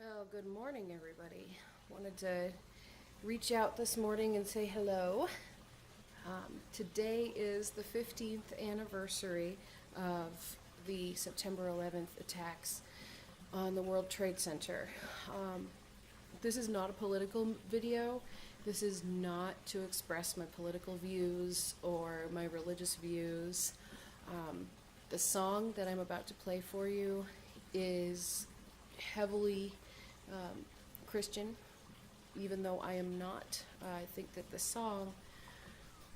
Well, good morning, everybody. Wanted to reach out this morning and say hello. Today is the 15th anniversary of the September 11th attacks on the World Trade Center. This is not a political video. This is not to express my political views or my religious views. The song that I'm about to play for you is heavily Christian, even though I am not. I think that the song,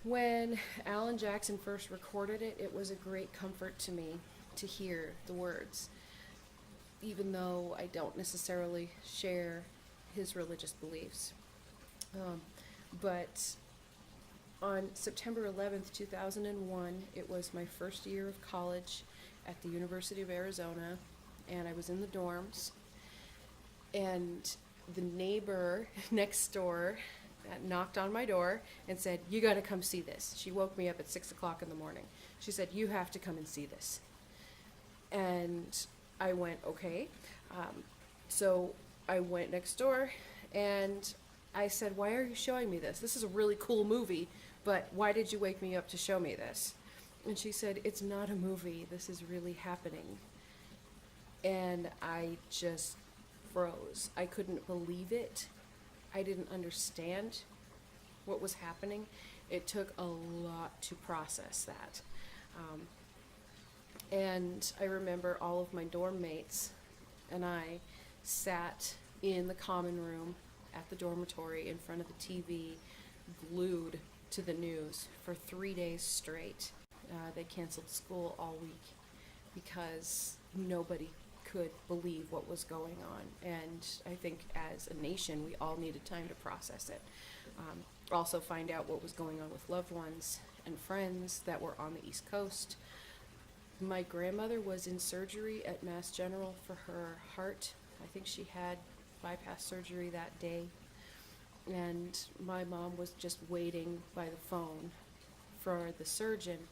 when Alan Jackson first recorded it, it was a great comfort to me to hear the words, even though I don't necessarily share his religious beliefs. But on September 11th, 2001, it was my first year of college at the University of Arizona, and I was in the dorms. And the neighbor next door knocked on my door and said, "You got to come see this." She woke me up at 6 o'clock in the morning. She said, "You have to come and see this." And I went, okay. So I went next door and I said, "Why are you showing me this? This is a really cool movie, but why did you wake me up to show me this?" And she said, "It's not a movie. This is really happening." And I just froze. I couldn't believe it. I didn't understand what was happening. It took a lot to process that. And I remember all of my dorm mates and I sat in the common room at the dormitory in front of the TV, glued to the news for 3 days straight. They canceled school all week because nobody could believe what was going on, and I think as a nation we all needed time to process it. Also find out what was going on with loved ones and friends that were on the East Coast. My grandmother was in surgery at Mass General for her heart. I think she had bypass surgery that day, and my mom was just waiting by the phone for the surgeon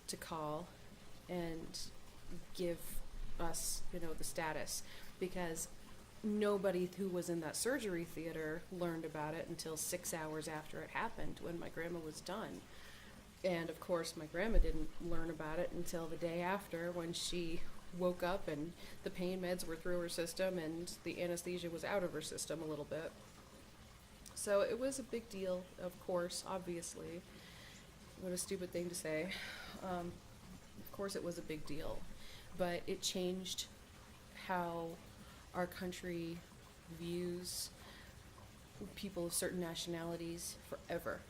to call and give us, the status, because nobody who was in that surgery theater learned about it until 6 hours after it happened, when my grandma was done. And of course my grandma didn't learn about it until the day after, when she woke up and the pain meds were through her system and the anesthesia was out of her system a little bit. So it was a big deal, of course, obviously. What a stupid thing to say. Of course it was a big deal. But it changed how our country views people of certain nationalities forever.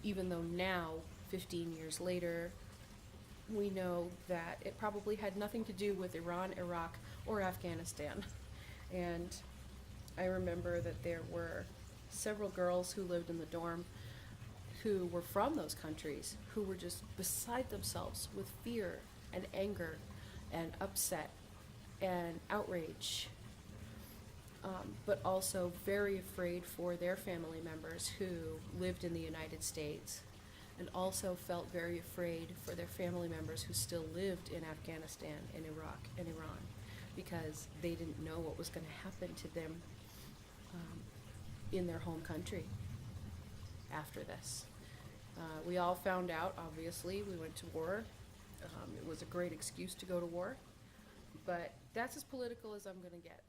Even though now, 15 years later, we know that it probably had nothing to do with Iran, Iraq, or Afghanistan. And I remember that there were several girls who lived in the dorm who were from those countries, who were just beside themselves with fear and anger and upset and outrage, but also very afraid for their family members who lived in the United States, and also felt very afraid for their family members who still lived in Afghanistan and Iraq and Iran, because they didn't know what was going to happen to them in their home country after this. We all found out, obviously. We went to war. It was a great excuse to go to war, but that's as political as I'm going to get.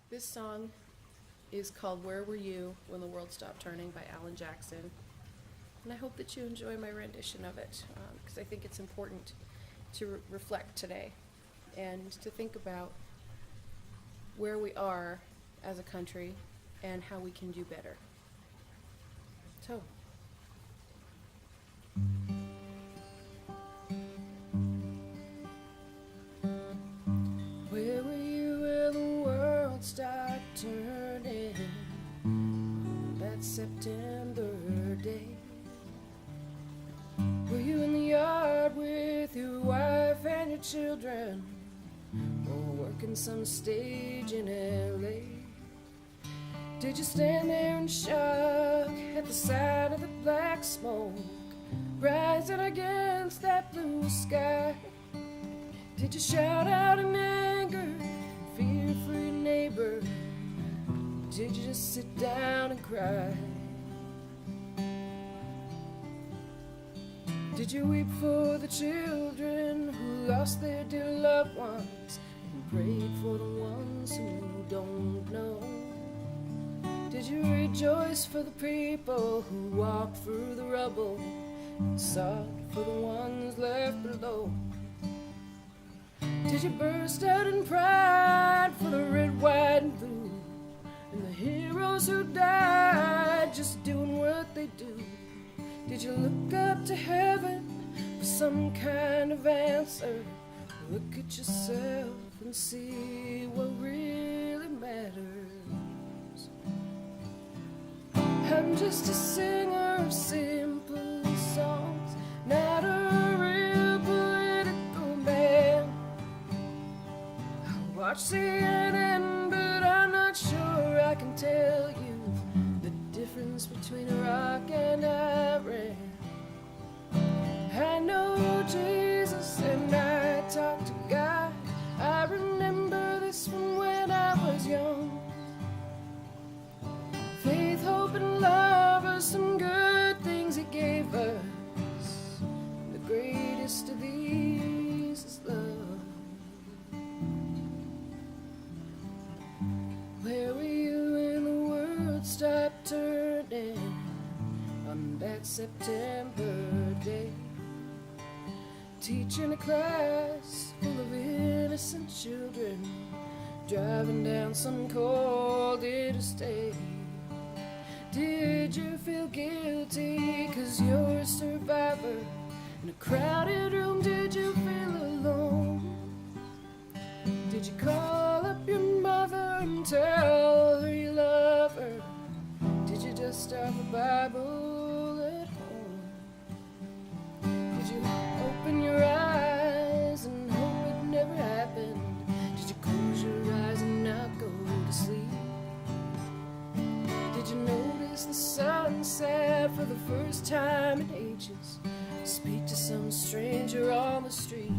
This song is called "Where Were You When the World Stopped Turning" by Alan Jackson, and I hope that you enjoy my rendition of it, because I think it's important to reflect today and to think about where we are as a country and how we can do better. So, where were you when the world started turning on that September day? Were you in the yard with your wife and your children, or working some stage in LA? Did you stand there in shock at the sight of the black smoke rising against that blue sky? Did you shout out in anger and fear for your neighbor? Did you just sit down and cry? Did you weep for the children who lost their dear loved ones and prayed for the ones who don't know? Did you rejoice for the people who walked through the rubble and sought for the ones left below? Did you burst out in pride for the red, white, and blue and the heroes who died just doing what they do? Did you look up to heaven for some kind of answer? Look at yourself and see what really matters. I'm just a singer of simple songs, not a real political man. I watch CNN, but I'm not sure I can tell you the difference between Iraq and Iran. I know Jesus and I talk to God. I remember this from when I was young. Faith, hope, and love are some good things He gave us. The greatest of these is love. Where were you when the world stopped turning on that September day? Teaching a class full of innocent children, driving down some cold interstate. Did you feel guilty 'cause you're a survivor in a crowded room? Did you feel alone? Did you call up your mother and tell her you love her? Did you dust off a Bible at home? Did you open your eyes and hope it never happened? Did you close your eyes and not go to sleep? Did you notice the sunset for the first time in ages? Speak to some stranger on the street?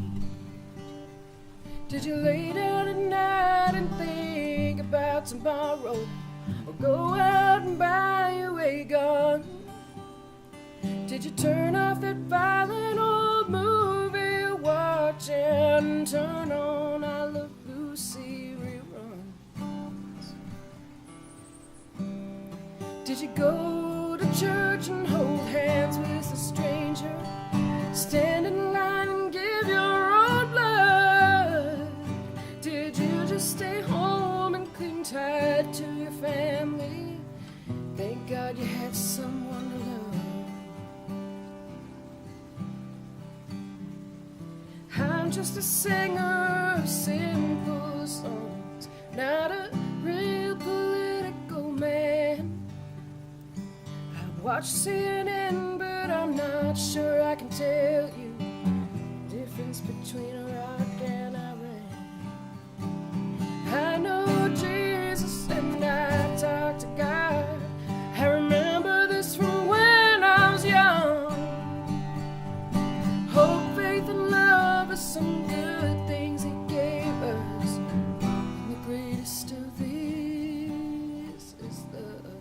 Did you lay down at night and think about tomorrow, or go out and buy you a gun? Did you turn off that violent old movie you're watching and turn on I Love Lucy reruns? Did you go to church and hold hands with a stranger, stand in line and give your own blood? Did you just stay home and cling tight to your family? Thank God you had someone to love. I'm just a singer of simple songs, not a real political man. I watch CNN, but I'm not sure I can tell you the difference between Iraq and Iran. I know Jesus and I talk to God. I remember this from when I was young. Hope, faith, and love are some good things He gave us. And the greatest of these is love.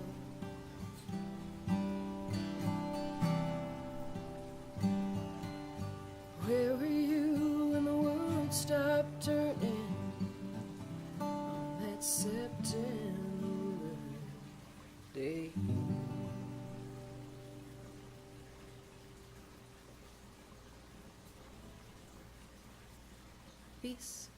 Where were you when the world stopped turning on that September day? Peace.